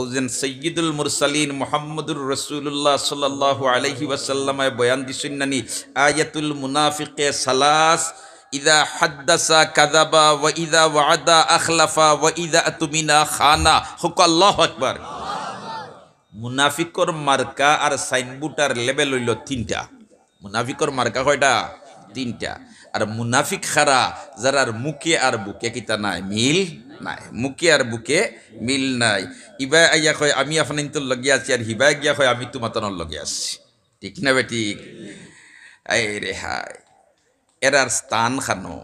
Ozone সৈয়দুল মুরসালিন মুহাম্মদুর রাসূলুল্লাহ সাল্লাল্লাহু আলাইহি ওয়াসাল্লামে বয়ান দিছেন নানি আয়াতুল মুনাফিকে সালাস ইদা হাদ্দাসা কাযাবা ওয়া ইদা ওয়াদা আখলাফা ওয়া ইদা আতুমিনা খানা। হুক আল্লাহু আকবার। মুনাফিকর মার্কা আর সাইনবোর্ডার লেভেল হইল তিনটা। মুনাফিকর মার্কা কয়টা? তিনটা। আর মুনাফিক খারা যারার মুখে আর বুকে কিতা নাই, মিল নাই, মুখে আর বুকে মিল নাই। ইবা আইয়া কয় আমি আপনার তোর লগে আছি, আর হিবা গিয়া কয় আমি তোমার লগে আছি। ঠিক না বেঠিক? এই রে হায়, এরার স্থান খানো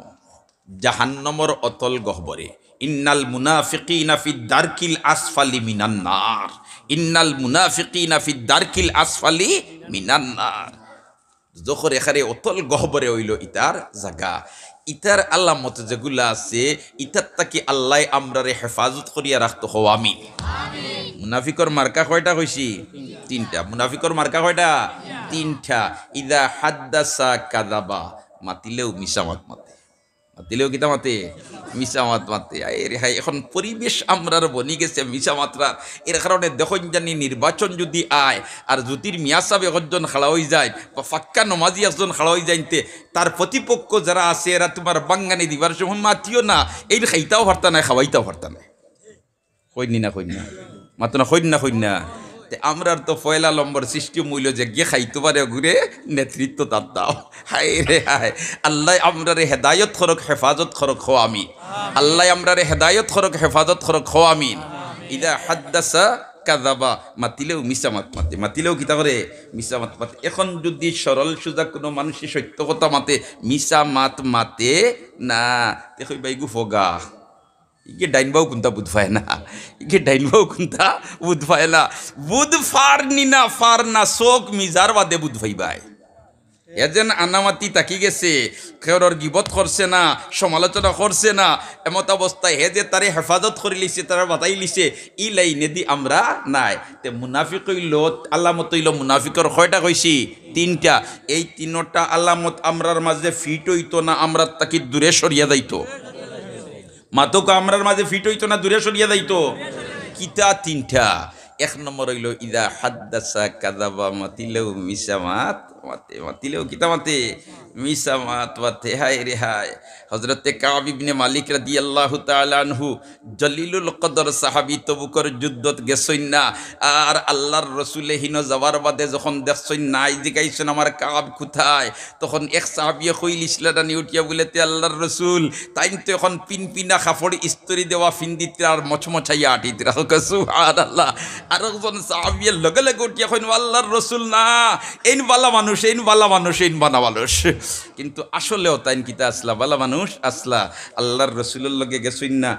জাহান্নমর অতল গহ্বরে। ইন্নাল মুনাফিকিনা ফি দারকিল আসফালি মিনান নার। ইন্নাল মুনাফিকিনা ফি দারকিল আসফালি মিনান নার। যখন এখানে অতল গহ্বরে হইল ইতার জায়গা। ইতার আলামত যেগুলা আছে ইতার তাকি আল্লাহ আমরারে হেফাজত করিয়া রাখতো হো আমিন। মুনাফিকর মার্কা কয়টা কইছি? তিনটা। মুনাফিকর মার্কা কয়টা? তিনটা। ইদা হাদ্দাসা কাযাবা, মাতিলেও মিশামাত মাতে। মাতিলেও কিতা মাতে? মিশামাত মাতে। আরে হাই, এখন পরিবেশ আমরার বনি গেছে মিশামাত্রার। এর কারণে দেখুন জানি নির্বাচন যদি আয় আর জ্যোতির মিয়া সাহেব একজন খাড়া হয়ে যায় বা ফাক্কা নমাজি একজন খাড়া হয়ে যাইতে, তার প্রতিপক্ষ যারা আছে এরা তোমার বাঙ্গানি দিবার সময় মাতিও না, এই খাইতাও পারতা না, খাওয়াইতাও পারতা না। কইনি না কইন না মাতো না, কইন না কইন না। আমরার তো পয়লা নম্বর সৃষ্টি মূল্য যে গিয়ে খাইতে পারে ঘুরে নেতৃত্ব তার দাও। হায় রে হায়, আল্লাহ আমরারে হেদায়ত খরক হেফাজত খরক হো আমিন। আল্লাহ আমরারে হেদায়ত খরক হেফাজত খরক হো আমিন। ইদা হাদ্দাসা কাযাবা, মাতিলেও মিশামাত মাতে। মাতিলেও কিতা করে? মিশামাত মাতে। এখন যদি সরল সোজা কোনো মানুষের সত্য কথা মাতে, মিশামাত মাতে না, দেখো বাইগু ফগা ইকে ডাইনবাও কোনটা বুধ পায় না, ইকে ডাইনবাও কোনটা বুধ পায় না। বুধ ফার নিনা ফার না শোক মিজার বাদে বুধ ভাইবাই। এজেন আনামাতি তাকি গেছে, কেউর গিবত করছে না, সমালোচনা করছে না, এমত অবস্থায় হে যে তারে হেফাজত করে লিছে, তারা বাতাই লিছে, ই লাইনে দি আমরা নাই। তে মুনাফিক হইল আলামত হইল মুনাফিকর কয়টা কইছি? তিনটা। এই তিনটা আলামত আমরার মাঝে ফিট হইতো না, আমরা তাকে দূরে সরিয়া যাইতো। মাতক আমরার মাঝে ফিট হইতো না, দূরে সরিয়া যাইতো। কিতা? তিনটা। এক নম্বর হইল ইদা হাদ্দাসা কাযাবা, মাতিলেও মিশামাত মাতে। মাতিলেও কিতা মাতে? মিশামাত মাতে। হায় রে হায়, হযরতে কাব ইবনে মালিক রাদিয়াল্লাহু তাআলা আনহু জলিলুল কদর সাহাবী, তবুকর যুদ্ধত গেছইন না, আর আল্লাহর রাসূলে হিন যাওয়ার বাদে যখন দেখছইন নাই জিগাইছেন আমার কাব কোথায়, তখন এক সাহাবী কইল ইসলাদানি উঠিয়া বলেতে আল্লাহর রাসূল তাইন তো এখন পিনপিনা কাপড় ইস্ত্রি দেওয়া ফিন্দিতে আর মচমচাইয়া আটিতে রাখো। সুবহানাল্লাহ। আর একজন সাহাবী লগে লগে উঠিয়া কইন আল্লাহর রাসূল না, এইন বালা মানুষ, এইন বালা মানুষ, এইন বানা মানুষ। কিন্তু আসলেও তাইন কিতা আসলা বালা মানুষ আসলা। আল্লাহর রাসূলের লগে গেছইন না,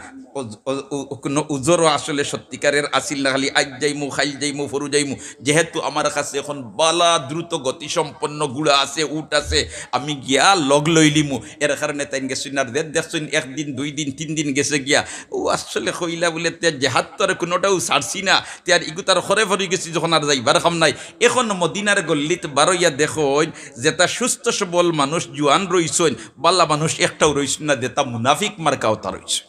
কোনো উজরও আসলে সত্যিকারের আসিল না, খালি আজ যাইমু খাইল যাইমু ফরু যাইমু। যেহেতু আমার কাছে এখন বালা দ্রুত গতি সম্পন্ন গুড়া আছে, উট আছে, আমি গিয়া লগ লইলিমু। এর কারণে তাই গেছইন। আর দেখছইন একদিন দুই দিন তিন দিন গেছে গিয়া, ও আসলে কইলা বলে তে জেহাদ তো আর কোনোটাও ছাড়ছি না, তে আর ইগু তার খরে ফরি গেছি যখন আর যাইবার খাম নাই। এখন মদিনার গল্লিত বারইয়া দেখুন যেটা সুস্থ সবল মানুষ জুয়ান রইছইন, বালা মানুষ একটাও রইছইন না, যেটা মুনাফিক মার্কাও তা রইছে।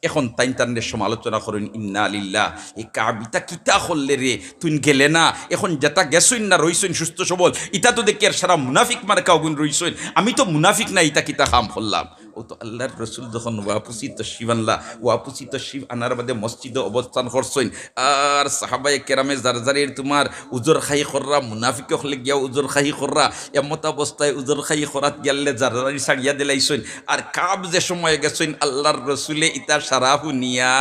এখন তাই তাদের সমালোচনা করেন, ইন্না লিল্লাহ, এই কাবিতা কিতা করলে রে, তুই গেলে না, এখন যেটা গেছইন না রইছইন সুস্থ সবল, ইটা তো দেখি আর সারা মুনাফিক মার্কা গুণ রইছইন, আমি তো মুনাফিক না, ইটা কিতা কাম করলাম। ও তো আল্লাহর রসুল যখন ওয়াপুসি তশরিফ আনলা, ওয়াপুসি তশরিফ আনার বাদে মসজিদে অবস্থান করছইন, আর সাহাবায়ে কেরামে জারজারের তোমার উজর খাই কররা, মুনাফিক হলে গিয়া উজর খাই কররা, এমত অবস্থায় উজর খাই করাত গেলে জারজারি ছাড়িয়া দিলাইছইন। আর কাব যে সময় গেছইন আল্লাহর রসুলে ইতা সারাহু নিয়া,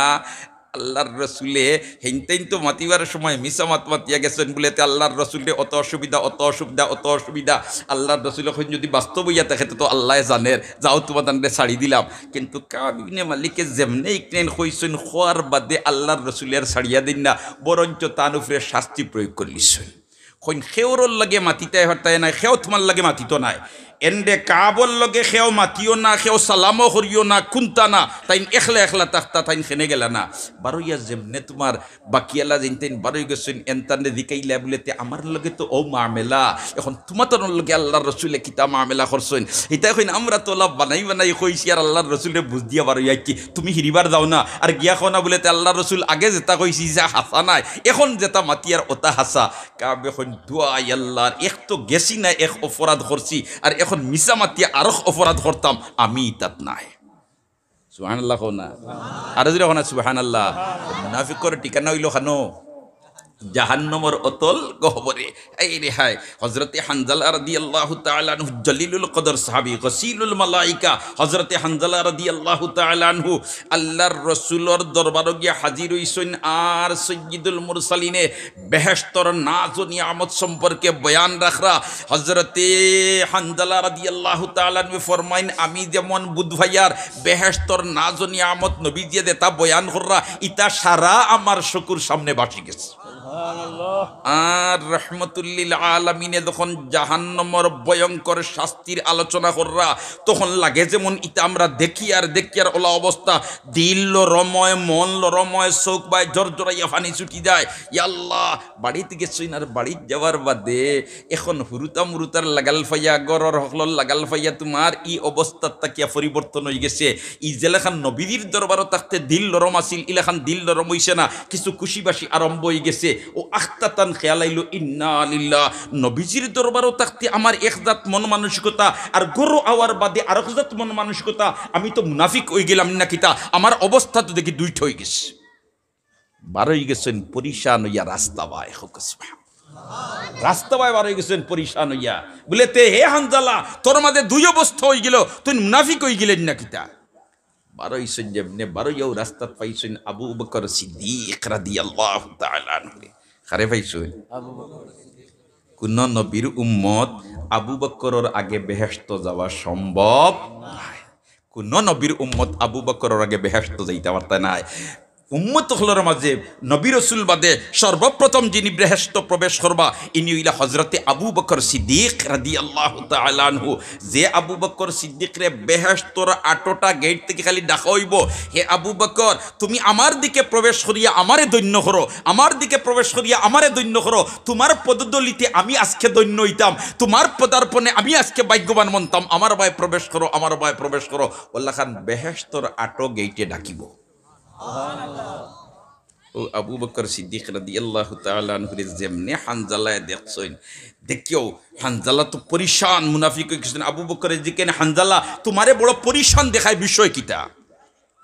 আল্লাহর রসুলে হেনতেন তো মাতিবার সময় মিশামাত মাতিয়া গেছেন বলেতে আল্লাহর রসুলে অত অসুবিধা, অত অসুবিধা, অত অসুবিধা। আল্লাহর রসুল এখন যদি বাস্তব হইয়া থাকে তো আল্লাহ জানের, যাও তোমাদের ছাড়ি দিলাম। কিন্তু কাব ইবনে মালিকে যেমনে ইকনেন কইছেন, খোয়ার বাদে আল্লাহর রসুলের ছাড়িয়া দিন না, বরঞ্চ তার উপরে শাস্তি প্রয়োগ করলিছেন। কইন খেওরর লাগে মাতিতে হরতায় নাই, খেও তোমার লাগে মাতিত নাই। এন্ডে কাবল লগে খেও মাতিও না খেও সালামও করিও না কুন্তা না তাইন একলা একলা তাক্তা তাইন খেনে গেলা না বারোইয়া যেমনে তোমার বাকিয়ালা জিনতেন বারোই গেছেন এনতানে দিকাইলা বলেতে আমার লগে তো ও মামেলা এখন তোমার তোর লগে আল্লাহর রসুলে কিতা মামেলা করছেন এটা এখন আমরা তো লাভ বানাই বানাই কইছি আর আল্লাহর রসুলে বুঝ দিয়া বারোইয়া কি তুমি হিরিবার যাও না আর গিয়া খাও বলেতে আল্লাহর রসুল আগে যেটা কইছি যে হাসা নাই এখন যেটা মাতিয়ার ওটা হাসা কাব এখন দুয়াই আল্লাহর এক তো গেছি না এক অপরাধ করছি আর এখন মিসা মাতিয়া আরো অপরাধ করতাম আমি তাত নাই সুবহানাল্লাহ না আর যদি এখন সুবহানাল্লাহ মুনাফিকর ঠিকানা হইল খানো জাহান্নামের অতল গহবরে এই রে হায় হযরতে হানজালা রাদিয়াল্লাহু তাআলা আনহু জলিলুল কদর সাহাবী গসিলুল মালায়েকা হযরতে হানজালা রাদিয়াল্লাহু তাআলা আনহু আল্লাহর রাসূলের দরবারে গিয়ে হাজির হইছেন আর সাইয়্যিদুল মুরসালিনে বেহেশতর নাজ ও নিয়ামত সম্পর্কে বয়ান রাখরা হযরতে হানজালা রাদিয়াল্লাহু তাআলা আনহু ফরমাইন আমি যেমন বুধ ভাইয়ার বেহেশতর নাজ ও নিয়ামত নবীজি দেতা বয়ান কররা ইতা সারা আমার শুকুর সামনে বাসি গেছে আর রহমতুল্লিল আলামিনে যখন জাহান্নামের ভয়ঙ্কর শাস্তির আলোচনা কররা তখন লাগে যেমন ইটা আমরা দেখি আর ওলা অবস্থা দিল রময় মন রময় চোখ বাই জর্জরাইয়া ফানি ছুটি যায় ইয়াল্লাহ বাড়িতে গেছই আর বাড়িতে যাওয়ার বাদে এখন হুরুতা মুরুতার লাগাল ফাইয়া গরর হকলর লাগাল ফাইয়া তোমার ই অবস্থার তাকিয়া পরিবর্তন হয়ে গেছে ই জেলাখান নবীর দরবারও থাকতে দিল নরম আসিল ইলাখান দিল নরম হইছে না কিছু খুশিবাসি আরম্ভ হয়ে গেছে ও আখতাতান খেয়ালাইলো ইন্না লিল্লাহ নবীজির দরবারও থাকতে আমার একজাত মন মানসিকতা আর গরু আওয়ার বাদে আর একজাত মন মানসিকতা আমি তো মুনাফিক হয়ে গেলাম না কিতা আমার অবস্থা তো দেখি দুইটা হয়ে গেছে বারোই গেছেন পরিশান হইয়া রাস্তা বাই হোক রাস্তা বাই বারোই গেছেন পরিশান হইয়া বলে তে হে হানজালা তোর মাঝে দুই অবস্থা হয়ে গেল তুই মুনাফিক হয়ে গেলেন না কিতা বারোই যেমনে বারোইয়াও রাস্তা পাইছেন আবু বকর সিদ্দিক রাদিয়াল্লাহু তাআলা আনহু খারে পাইছেন কোন নবীর উম্মত আবু বকরের আগে বেহেশত যাওয়া সম্ভব নয় কোন নবীর উম্মত আবু বকরের আগে বেহেশত যাইতে পারতে নাই উম্মত হলর মাঝে নবী রাসূল বাদে সর্বপ্রথম যিনি বেহেশত প্রবেশ করবা ইনি হইলা হযরতে আবু বকর সিদ্দিক রাদিয়াল্লাহু তাআলা আনহু যে আবু বকর সিদ্দিক রে বেহেশতর 8টা গেট থেকে খালি ডাকা হইব হে আবু বকর তুমি আমার দিকে প্রবেশ করিয়া আমারে দৈন্য করো আমার দিকে প্রবেশ করিয়া আমারে দৈন্য করো তোমার পদদলিতে আমি আজকে দৈন্য হইতাম তোমার পদার্পণে আমি আজকে ভাগ্যবান মনতাম আমার ভাই প্রবেশ করো আমার ভাই প্রবেশ করো আল্লাহ খান বেহেশতর 8 গেটে ডাকিব ও আবু বকর সিদ্দিক রাদিয়াল্লাহু তাআলা আনহু যেমনে হানজালা দেখছেন দেখিও হানজালা তো পরিশান মুনাফিক হইছেন আবু বকরের দিকে হানজালা তোমারে বড় পরিশান দেখায় বিষয় কিটা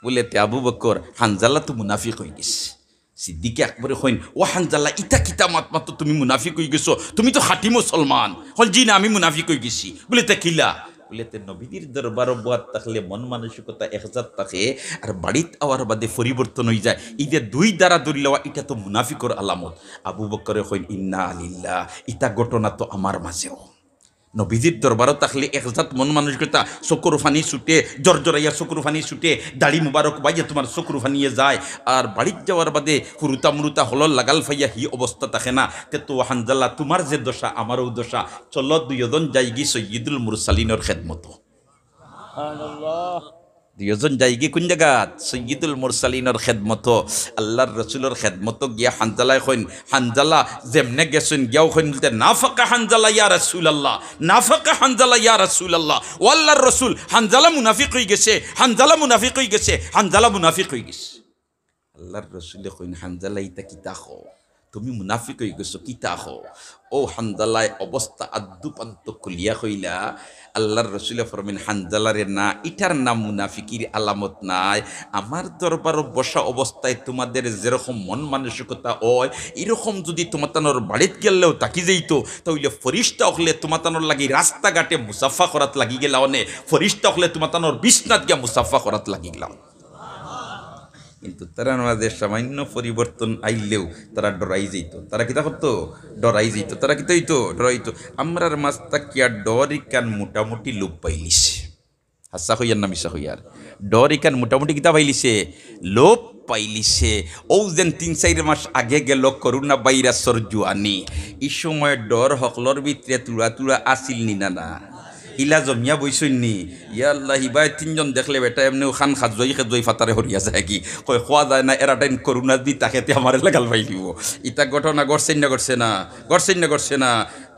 বলে তে আবু বকর হানজালা তো মুনাফিক হয়ে গেছে সিদ্দিকে আকবরে কইন ও হানজালা ইটা কিতা মাত্র তুমি মুনাফিক হয়ে গেছো তুমি তো খাঁটি মুসলমান হল জি না আমি মুনাফিক হয়ে গেছি বলে তে কিলা বলেতে নবীদের দরবারও বাদ থাকলে মন মানসিকতা একজাত থাকে আর বাড়িত আওয়ার বাদে পরিবর্তন হয়ে যায় এই যে দুই দ্বারা দরিলেওয়া এটা তো মুনাফিকর আলামত আবু বকরে কইন ইন্না লিল্লাহ ইটা ঘটনা তো আমার মাঝেও নবীজির দরবারও থাকলে একজাত মন মানসিকতা চকুর ফানি ছুটে জর্জরাইয়া চকুর ফানি ছুটে দাড়ি মুবারক বাইয়া তোমার চকুর ফানিয়ে যায় আর বাড়িত যাওয়ার বাদে হুরুতা মুরুতা হলর লাগাল ফাইয়া হি অবস্থা থাকে না তে তো হানজালা তোমার যে দশা আমারও দশা চলো দুইজন যাইগি সৈয়দুল মুরসালিনের খেদমত দুইজন যাইগি কোন জায়গাত সৈয়দুল মুরসালিনের খেদমত আল্লাহর রসুলের খেদমত গিয়া হানজালায় কইন হানজালা যেমনে গেছেন গিয়াও কইন বলতে নাফাকা হানজালা ইয়া রাসূলুল্লাহ নাফাকা হানজালা ইয়া রাসূলুল্লাহ ও আল্লাহর রসুল হানজালা মুনাফিক হয়ে গেছে হানজালা মুনাফিক হয়ে গেছে হানজালা মুনাফিক হয়ে গেছে আল্লাহর রসুলে কইন হানজালা ইতা কিতা খো তুমি মুনাফিক হয়ে গেছো কিতা খো ও হানজালায় অবস্থা আদ্দুপান্ত খুলিয়া কইলা আল্লাহর রসুলে ফরমিন হানজালারে না ইটার নাম মুনাফিকির আলামত নাই আমার দরবার বসা অবস্থায় তোমাদের যেরকম মন মানসিকতা হয় এরকম যদি তোমাতানোর বাড়িত গেলেও তাকি যাইতো তাহলে ফরিস্তা হলে তোমাতানোর লাগি রাস্তাঘাটে মুসাফা করাত লাগি গেলা অনে ফরিস্তা হলে তোমাতানোর বিছনাত গিয়া মুসাফা করাত লাগি গেলাম কিন্তু তারা আমাদের সামান্য পরিবর্তন আইলেও তারা ডরাই যেত তারা কিতা করতো ডরাই যেত তারা কিতা হইতো ডরাইতো আমরার মাস্তা কিয়া ডরিকান মোটামুটি লোপ পাইলিছে হাসা হইয়ার না মিশা হইয়ার ডরিকান মোটামুটি কিতা পাইলিছে লোপ পাইলিছে ও যেন 3-4 মাস আগে গেল করোনা ভাইরাসর জুয়ানি এই সময় ডর হকলর ভিতরে তুড়া তুড়া আসিল নি না ইলা জমিয়া বইসইনি ইয়া আল্লাহ হিবাই তিনজন দেখলে বেটা এমনি খান খাজই ফাতারে হরিয়া যায় কি কই খোয়া যায় না এরা টাইম করুণা দি তাকে আমার লাগাল পাই দিব ইতা ঘটনা ঘটছে না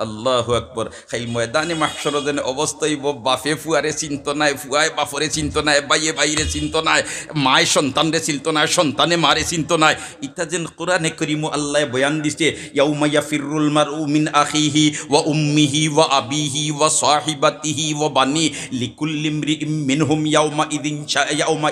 আল্লাহু আকবার খাইল ময়দানে মাহশর দেন অবস্থায় বাপে ফুয়ারে চিন্ত নাই ফুয়ায় বাপরে চিন্ত নাই বাইয়ে বাইরে চিন্ত নাই মায় সন্তানরে চিন্ত নাই সন্তানে মারে চিন্ত নাই ইতা যেন কোরআনে করিম আল্লাহ বয়ান দিছে ইয়াউমা ইয়াফিরুল মারউ মিন আখিহি ওয়া উম্মিহি ওয়া আবিহি ওয়া সাহিবাতিহি ওয়া বানি লিকুল্লি ইমরিইম মিনহুম ইয়াউমা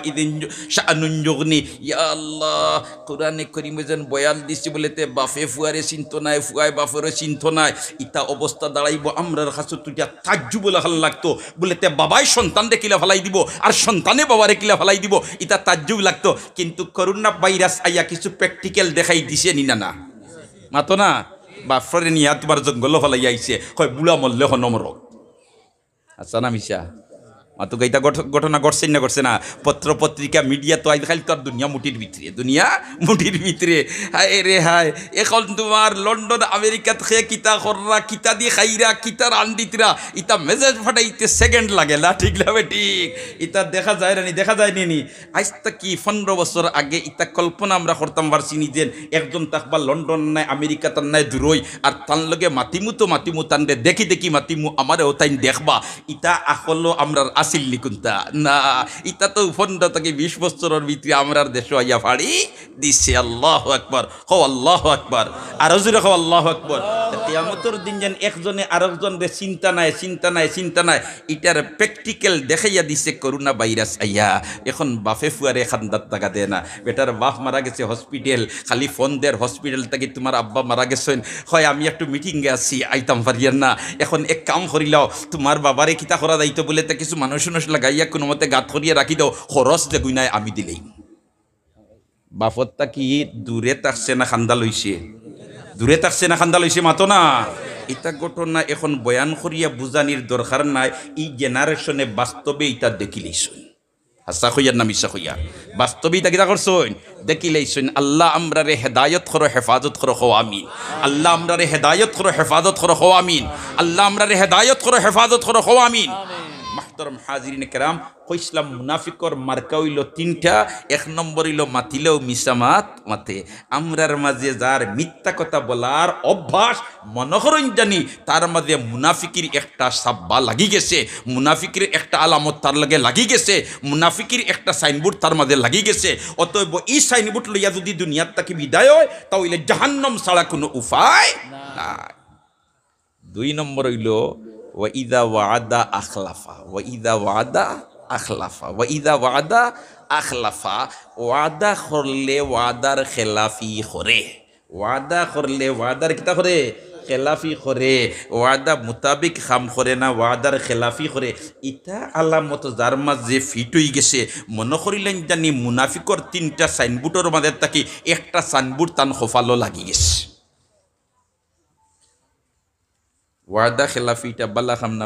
ইদিন শাআনুন যুগনি ইয়া আল্লাহ কোরআনে করিমে যেন বয়ান দিছে বলেতে বাপে ফুয়ারে চিন্ত নাই ফুয়ায় বাপরে চিন্ত নাই ইতা অবস্থা দাঁড়াইব আমরার কাছে তুইটা তাজ্জুব বলে ভাল লাগতো বলেতে বাবাই সন্তানরে কিলা ফেলাই দিব আর সন্তানে বাবারে কিলা ফেলাই দিব ইতা তাজ্জুব লাগতো কিন্তু করোনা ভাইরাস আইয়া কিছু প্র্যাকটিক্যাল দেখাই দিছে নি না মাতো না বাপরে নিয়া তোমার জঙ্গল ফেলাই আইছে হয় বুড়া মরলে হনমর আচ্ছা না মিশা মাতো এইটা ঘটনা ঘটছে না পত্র পত্রিকা মিডিয়া তো আজ খালি তোর দুনিয়া মুঠির ভিতরে হায় রে হায় এখন তোমার লন্ডন আমেরিকাত খেয়ে কিতা কররা কিতা দিয়ে খাইরা কিতা রান্দিতরা ইতা মেসেজ ফাটাইতে সেকেন্ড লাগে না ঠিক লাগে ঠিক ইতা দেখা যায় নি আজ কি 15 বছর আগে ইতা কল্পনা আমরা করতাম পারছি নি যে একজন থাকবা লন্ডন নাই আমেরিকা তার নাই দূরই আর তার লগে মাতিমু তানরে দেখি মাতিমু আমারও তাই দেখবা ইতা আসলো আমরা আসিল লিকুন্তা না ইতা তো 15 থেকে 20 বছরের ভিতরে আমরার দেশে আইয়া ফাড়ি দিছে আল্লাহু আকবার আল্লাহু আকবার আর জোরে আল্লাহু আকবার কিয়ামতের দিন যেন একজনে আরেকজনরে চিন্তা নাই এটার প্র্যাকটিক্যাল দেখাইয়া দিছে করোনা ভাইরাস আইয়া এখন বাপে ফুয়ারে খান্দাত টাকা দেয় না বেটার বাপ মারা গেছে হসপিটাল খালি ফোন দেয় হসপিটাল থেকে তোমার আব্বা মারা গেছেন হয় আমি একটু মিটিংয়ে আছি আইতাম পারিয়ার না এখন এক কাম করিলাও তোমার বাবারে কিতা করা যাইতো বলে তা কিছু মানুষ লাগাইয়া কোনো মতে গাত করিয়া রাখি দাও খরচ দেখুই নাই আমি দিলেই বাপতটা কি দূরে থাকছে না খান্দা লইছে মাতো না এটা ঘটনা এখন বয়ান করিয়া বুঝানির দরকার নাই এই জেনারেশনে বাস্তবে এটা দেখিলেইছুন হাসা হইয়ার না মিশা হইয়া বাস্তবে এটা কিতা করছুন দেখিলেইছুন আল্লাহ আমরারে হেদায়ত করো হেফাজত করো হো আমিন আল্লাহ আমরারে হেদায়ত করো হেফাজত করো হো আমিন আল্লাহ আমরারে হেদায়ত করো হেফাজত করো হো আমিন মাহতারাম হাজিরিন কেরাম কইসলাম মুনাফিকর মার্কা হইল 3টা এক নম্বর হইল মাতিলেও মিসামাত মাতে আমরার মাঝে যার মিথ্যা কথা বলার অভ্যাস মনোহরণ জানি তার মাঝে মুনাফিকির একটা সাব্বা লাগি গেছে মুনাফিকির একটা আলামত তার লাগে লাগি গেছে মুনাফিকির একটা সাইনবোর্ড তার মাঝে লাগি গেছে অতএব এই সাইনবোর্ড লইয়া যদি দুনিয়ার তাকে বিদায় হয় তাহলে জাহান্নাম ছাড়া কোনো উপায় নাই 2 নম্বর হইল ওয়াইদা ওয়াদা আখলাফা ওয়াদা করলে ওয়াদার খেলাফি করে ওয়াদার কিতা করে খেলাফি করে ওয়াদা মুতাবিক খাম করে না ওয়াদার খেলাফি করে ইটা আলামত যার মাঝে ফিট হয়ে গেছে মনে করিলেন জানি মুনাফিকর 3টা সাইনবোর্ডের মাঝে থাকি একটা সাইনবোর্ড তান খোফালো লাগি গেছে ওয়াদা খেলাফিটা বাল্লা খাম না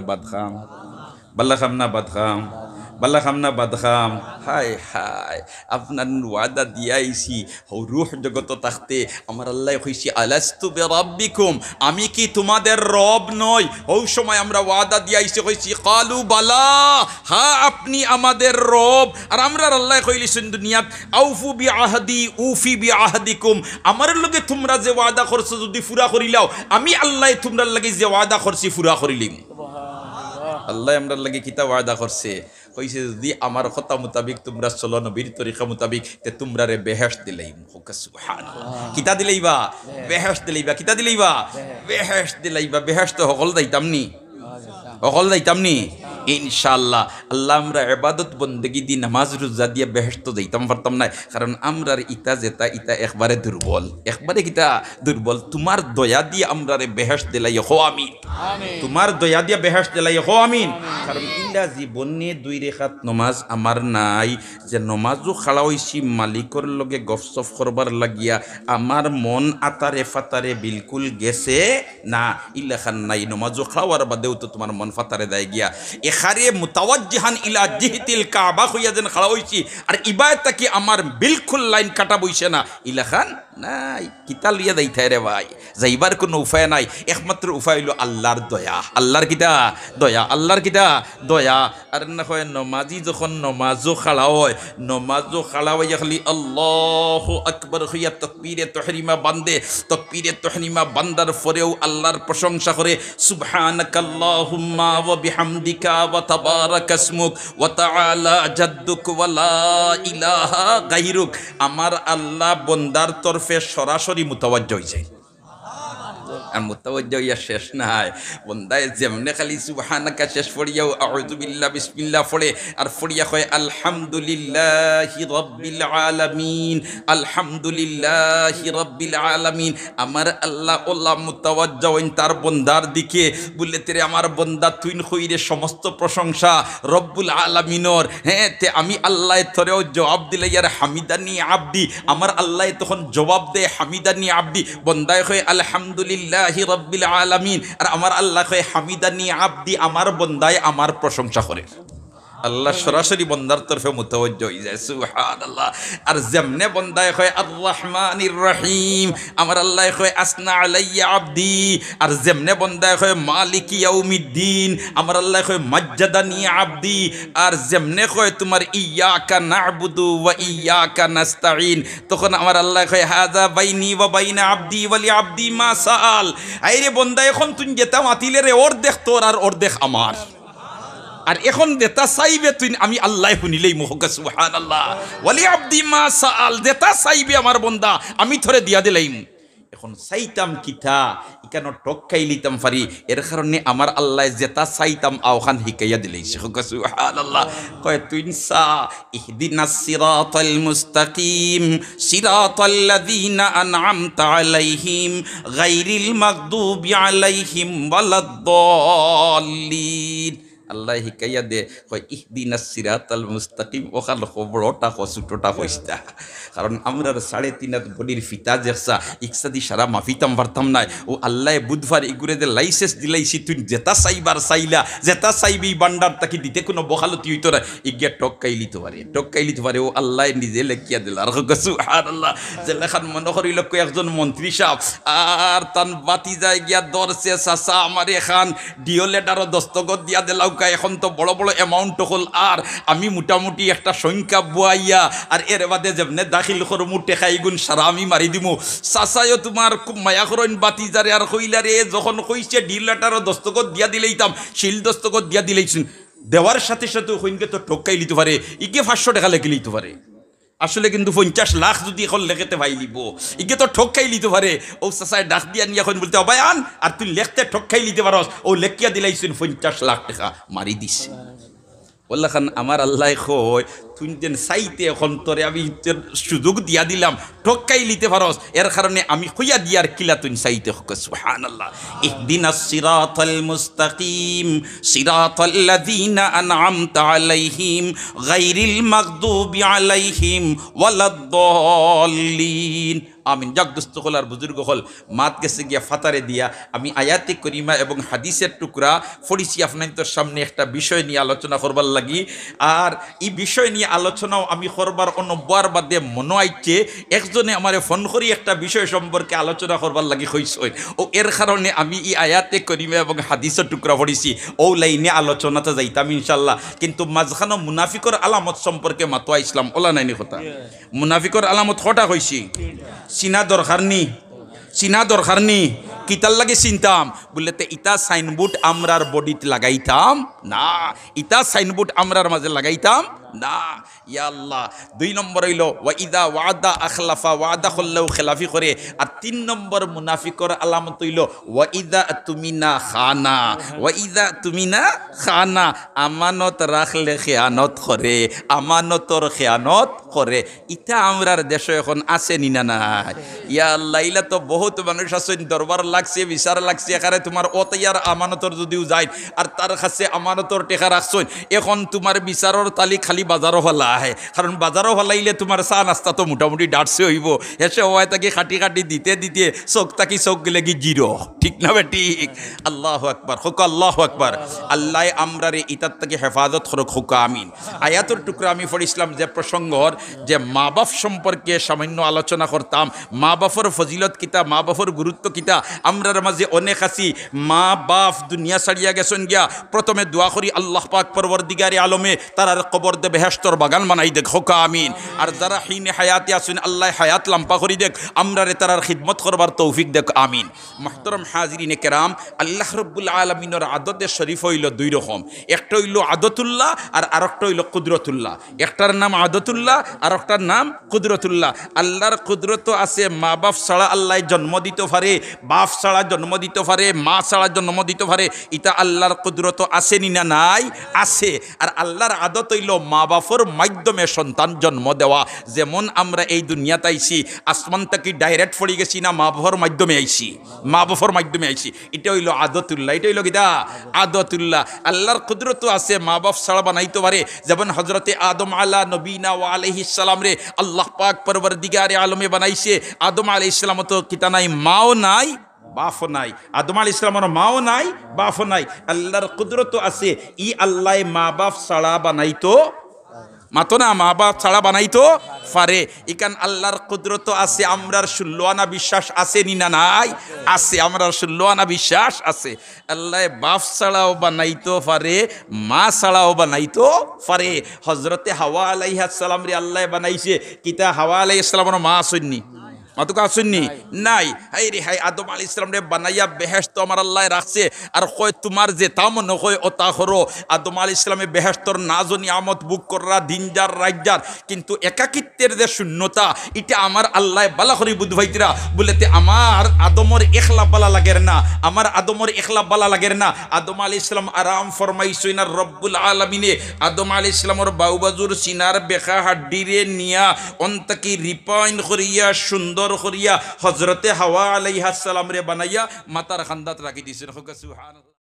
বাদ খাম হায় আপনার ওয়াদা দিয়াইছি রূহ জগত থাকতে আমার আল্লাহ কইছি আলাস্তু বিরাব্বিকুম আমি কি তোমাদের রব নই ওই সময় আমরা ওয়াদা দিয়াইছি কইছি কালু বালা হ্যাঁ আপনি আমাদের রব আর আমরা আল্লাহ কইলিছেন দুনিয়াত আউফু বিআহদি উফি বিআহদিকুম আমার লগে তোমরা যে ওয়াদা করছো যদি পুরা করিলাও আমি আল্লাহ তোমরা লাগি যে ওয়াদা করছি পুরা করিলিম আল্লাহ আমরা লাগি কিতা ওয়াদা করছে কইছে যদি আমার কথা মোতাবিক তোমরা চলো নবীর তরিকা মোতাবিক তে তোমরা রে বেহেশত দিলাইম সুবহানাল্লাহ কিতা দিলাইবা বেহেশত দিলাইবা কিতা দিলাইবা বেহেশত দিলাইবা বেহেশত হকল দাইতামনি ইনশাআল্লাহ আল্লাহ আমরা ইবাদত বন্দেগি দি নামাজ রোজা দিয়ে বেহেশত যাইতাম পারতাম না কারণ আমরার ইতা একবারে দুর্বল তোমার দয়া দিয়ে আমরারে বেহেশত দিলাই হো আমিন তোমার দয়া দিয়ে বেহেশত দিলাই হো আমিন কারণ ইলা জীবনে 2 রেখাত নামাজ আমার নাই যে নামাজও খাড়া হইছি মালিকর লগে গফসফ করবার লাগিয়া আমার মন আতারে ফাতারে বিলকুল গেছে না ইলা খান নাই নামাজও খাওয়ার বাদেও তো তোমার মন ফাতারে দেয় গিয়া খারে মুতাওয়াজ্জিহান ইলা জিহতিল কাবা হইয়া যেন খাড়া হইছি আর ইবাদতটা কি আমার বিলকুল লাইন কাটা বইছে না ইলাখান নাই কিতা লইয়া যাইতে রে ভাই যাইবার কোনো উপায় নাই একমাত্র উপায় হইল আল্লাহর দয়া আল্লাহর কিতা দয়া আল্লাহর কিতা দয়া আর না হয় নমাজি যখন নমাজও খাড়া হয় নমাজও খাড়া হইয়া খালি আল্লাহু আকবার হইয়া তাকবীরে তাহরিমা বান্দে তাকবীরে তাহরিমা বান্দার পরেও আল্লাহর প্রশংসা করে সুবহানাকাল্লাহুম্মা ওয়া বিহামদিকা ওয়া তাবারাকা ইসমুক ওয়া তাআলা জাদ্দুক ওয়া লা ইলাহা গায়রুক আমার আল্লাহ বন্দার তরফে সরাসরি মুতাওয়াজ্জ হয়ে যায় আর মুতাওয়াজ্জ হইয়া শেষ নাই বন্দায় যেমনে খালি সুবহানাকা শেষ পড়িয়াও আউযু বিল্লাহ বিসমিল্লাহ পড়ে আর পড়িয়া কয় আলহামদুলিল্লাহি রাব্বিল আলামিন আলহামদুলিল্লাহি রাব্বিল আলামিন আমার আল্লাহ ওল্লাহ মুতাওয়াজ্জ হইন তার বন্দার দিকে বললে তেরে আমার বন্দা তুই কইরে সমস্ত প্রশংসা রব্বুল আলামিনর হ্যাঁ তে আমি আল্লাহ তোরেও জবাব দিলে ইয়ার হামিদানি আবদি আমার আল্লাহ তখন জবাব দেয় হামিদানি আবদি বন্দায় কয় আলহামদুলিল্লাহ রব্বিল আলামিন আর আমার আল্লাহ কয় হামিদানি আবদি আমার বন্দায় আমার প্রশংসা করে আল্লাহ সরাসরি বন্দার তরফে মুতাওয়াজ্জ হয়ে যায় সুবহানাল্লাহ আর যেমনে বন্দায় কয় আর রহমানির রহিম আমার আল্লাহ কয় আসনা আলাইয়া আবদি আর যেমনে বন্দায় কয় মালিক ইয়াউমিদ্দিন আমার আল্লাহ কয় মাজ্জাদানি আবদি আর যেমনে কয় তোমার ইয়াকা না'বুদু ওয়া ইয়াকা নাস্তাঈন তখন আমার আল্লাহ কয় হাযা বাইনি ওয়া বাইনা আবদি ওয়া লি আবদি মা সাআল আইরে বন্দা এখন তুই যেটা মাতিলে রে অর্ধেক তোর আর অর্ধেক আমার আর এখন দেতা চাইবে তুই আমি আল্লাহ শুনিলেই মুহকা সুবহানাল্লাহ ওয়ালি আবদি মা সাআল দেতা চাইবে আমার বন্দা আমি থরে দিয়া দিলাইম এখন চাইতাম কিতা ইকানো টক্কাই লিতাম পারি এর কারণে আমার আল্লাহ যেটা চাইতাম আওখান হিকাইয়া দিলাইছে মুহকা সুবহানাল্লাহ কয় তুই সা ইহদিনাস সিরাতাল মুস্তাকিম সিরাতাল্লাযীনা আন'আমতা আলাইহিম গায়রিল মাগদুবি আলাইহিম ওয়ালাদ-দাল্লিন আল্লাহ হিকাইয়া দে কয় ইহদিনাস সিরাতাল মুস্তাকিম ওখান বড়টা ছোটটা হইতা কারণ আমরা 3.5 বডির ফিতা যেসা ইকসাদি সারা মাফিতাম পারতাম না ও আল্লাহ বুধবার ইগুরে যে লাইসেন্স দিলাইছি তুই যেটা চাইবার চাইলা যেটা চাইবি বান্ডার তাকে দিতে কোনো বহালতি হইতো না ইগিয়া টক্কাইলিতে পারে ও আল্লাহ নিজে লেখিয়া দিল আর সুবহানাল্লাহ যে লেখান মনে করিল একজন মন্ত্রী সাহেব আর তান বাতি যায় গিয়া দরছে চাচা আমার এখান ডিও লেটারও দস্তখত দিয়া দিলাও এখন তো বড় বড় অ্যামাউন্ট হল আর আমি মোটামুটি একটা সংখ্যা বুয়াইয়া আর এর বাদে যেমনে দাখিল করমু টেকাই গুণ সারা আমি মারি দিমু চাচাইও তোমার খুব মায়া করেন বাতি যারে আর কইলা রে যখন কইছে ডিল লেটারও দস্তখত দিয়া দিলেইতাম শিল দস্তখত দিয়া দিলেইছেন দেওয়ার সাথে সাথে ওইনকে তো ঠকাই লিতে পারে ইকে 500 টাকা লেগে লিতে পারে আসলে কিন্তু 50 লাখ যদি এখন লেখতে ভাই লিব ইকে তো ঠকাই লিতে পারে ও চাচায় ডাক দিয়া নিয়ে এখন বলতে অবায়ান আর তুই লেখতে ঠকাই লিতে পারস ও লেখিয়া দিলাইছেন 50 লাখ টাকা মারি দিছে বললা খান আমার আল্লাহ কয় তুই যেন চাইতে এখন তোরে আমি সুযোগ দিয়া দিলাম ঠকাই লিতে পারস এর কারণে আমি কইয়া দিয়ার কিলা তুই চাইতে সুবহানাল্লাহ ইহদিনাস সিরাতাল মুস্তাকিম সিরাতাল্লাযীনা আন'আমতা আলাইহিম গায়রিল মাগদুবি আলাইহিম ওয়ালাদ-দাল্লিন আমিন যাক দোস্ত হল আর বুজুর্গ হল মাত গেছে গিয়া ফাতারে দিয়া আমি আয়াতে করিমা এবং হাদিসের টুকরা পড়িছি আপনাদের সামনে একটা বিষয় নিয়ে আলোচনা করবার লাগি আর এই বিষয় নিয়ে আলোচনাও আমি করবার অনব্বার বাদে মনে আইছে একজনে আমারে ফোন করি একটা বিষয় সম্পর্কে আলোচনা করবার লাগি হইছে ও এর কারণে আমি এই আয়াতে করিমা এবং হাদিসের টুকরা পড়িছি ও লাইনে আলোচনাতে যাইতাম ইনশাল্লাহ কিন্তু মাঝখানো মুনাফিকর আলামত সম্পর্কে মাতোয়া ইসলাম ওলা নাইনি কথা মুনাফিকর আলামত কটা হইছি চিনা দরকার নি কিতার লাগে চিনতাম বললে ইটা সাইনবোর্ড আমরার বডিত লাগাইতাম না ইটা সাইনবোর্ড আমরার মাঝে লাগাইতাম না ইয়া আল্লাহ 2 নম্বর হইল ওয়াইদা ওয়াদা আখলাফা ওয়াদা খল্লাউ খেলাফি করে আর 3 নম্বর মুনাফিকর আলামত হইল ওয়াইদা তুমিনা খানা আমানত রাখলে খেয়ানত করে আমানতর খেয়ানত করে ইটা আমরার দেশে এখন আছে নি না নাই ইয়া আল্লাহ ইলা তো বহুত মানুষ আছেন দরবার লাগছে বিচার লাগছে এখানে তোমার অতয়ার আমানতর যদিও যায় আর তার কাছে আমানতর টেকা রাখছো এখন তোমার বিচারর তালি খালি বাজারও হলা আহে কারণ বাজারও হলাইলে তোমার চা নাস্তা তো মোটামুটি ডাটছে হইব এসে হওয়ায় তাকে খাটি খাটি দিতে দিতে চোখ তাকি চোখ গেলে কি জিরো ঠিক না ঠিক আল্লাহ আকবার হোক আল্লাহ আকবার আল্লাহ আমরারে ইতার থেকে হেফাজত করুক হোক আমিন আয়াতের টুকরা আমি পড়িছিলাম যে প্রসঙ্গর যে মা বাপ সম্পর্কে সামান্য আলোচনা করতাম মা বাপর ফজিলত কিতা মা বাপর গুরুত্ব কিতা আমরার মাঝে অনেক আছি মা বাপ দুনিয়া ছাড়িয়া গেছেন গিয়া প্রথমে দোয়া করি আল্লাহ পাক পরবর্তীকারে আলমে তারার কবর দে বেহেশতর বাগান বানাই দেখ হোক আমিন আর যারা হিনে হায়াতে আছেন আল্লাহ হায়াত লাম্পা করি দেখ আমরারে তারার খিদমত করবার তৌফিক দেখ আমিন মুহতারাম হাজিরিনে কেরাম আল্লাহ রাব্বুল আলামিনের আদতে শরীফ হইল দুই রকম একটা হইল আদতুল্লাহ আর আরেকটা হইল কুদরতুল্লাহ একটার নাম আদতুল্লাহ আর একটার নাম কুদরতুল্লাহ আল্লাহর কুদরত আছে মা বাপ ছাড়া আল্লাহ জন্ম দিতে পারে বাপ ছাড়া জন্ম দিতে পারে মা ছাড়া জন্ম দিতে পারে এটা আল্লাহর কুদরত আছে নি না নাই আছে আর আল্লাহর আদত হইল মা বাপর মাধ্যমে সন্তান জন্ম দেওয়া যেমন আমরা এই দুনিয়াতে আইছি আসমান থেকে ডাইরেক্ট পড়ে গেছি না মা বাপর মাধ্যমে আইছি মা বাপর মাধ্যমে আইছি এটা হইল আদতুল্লাহ এটা হইল কিতা আদতুল্লাহ আল্লাহর কুদরত আছে মা বাপ ছাড়া বানাইতে পারে যেমন হযরতে আদম আলা নবীনা ওয়া আলাইহিস সালাম রে আল্লাহ পাক পরবর্তীকারে আলমে বানাইছে আদম আলাইহিস সালাম তো কিতা নাই মাও নাই বাফও নাই আদম আলাইহিস সালামের মাও নাই বাফও নাই আল্লাহর কুদরত আছে ই আল্লাহ মা বাপ ছাড়া বানাইতো মাতো না মা বাপ ছাড়া বানাইতো পারে ইকান আল্লাহর কুদরত আছে আমরার 16 আনা বিশ্বাস আছে নি না নাই আছে আমরার 16 আনা বিশ্বাস আছে আল্লাহ বাপ ছাড়াও বানাইতো পারে মা ছাড়াও বানাইতো পারে হযরতে হাওয়া আলাইহিস সালাম রে আল্লাহ বানাইছে কিতা হাওয়া আলাইহিস সালামের মা আসেননি মাতুকা আসেননি নাই হাই রে হাই আদম আলাইহিস সালাম রে বানাইয়া বেহেশত আমার আল্লাহ রাখছে আর কয় তোমার যে তাম নয় ওতা হরো আদম আলাইহিস সালামে বেহেশতর নাজ ও নিয়ামত বুক কররা দিনজার রাজ্জার কিন্তু একাকিত্বের যে শূন্যতা এটা আমার আল্লাহ বালা করি বুঝভাইতরা বলেতে আমার আদমর একলা বালা লাগের না আমার আদমর একলা বালা লাগের না আদম আলাইহিস সালাম আরাম ফরমাইছো না রব্বুল আলামিনে আদম আলাইহিস সালামর বাউবাজুর সিনার বেখা হাড্ডিরে নিয়া অন্তকি রিপাইন করিয়া সুন্দর করিয়া হযরতে হাওয়া আলাইহিস সালাম রে বানাইয়া মাতার খান্দাত রাখি দিছেন সুবহানাল্লাহ।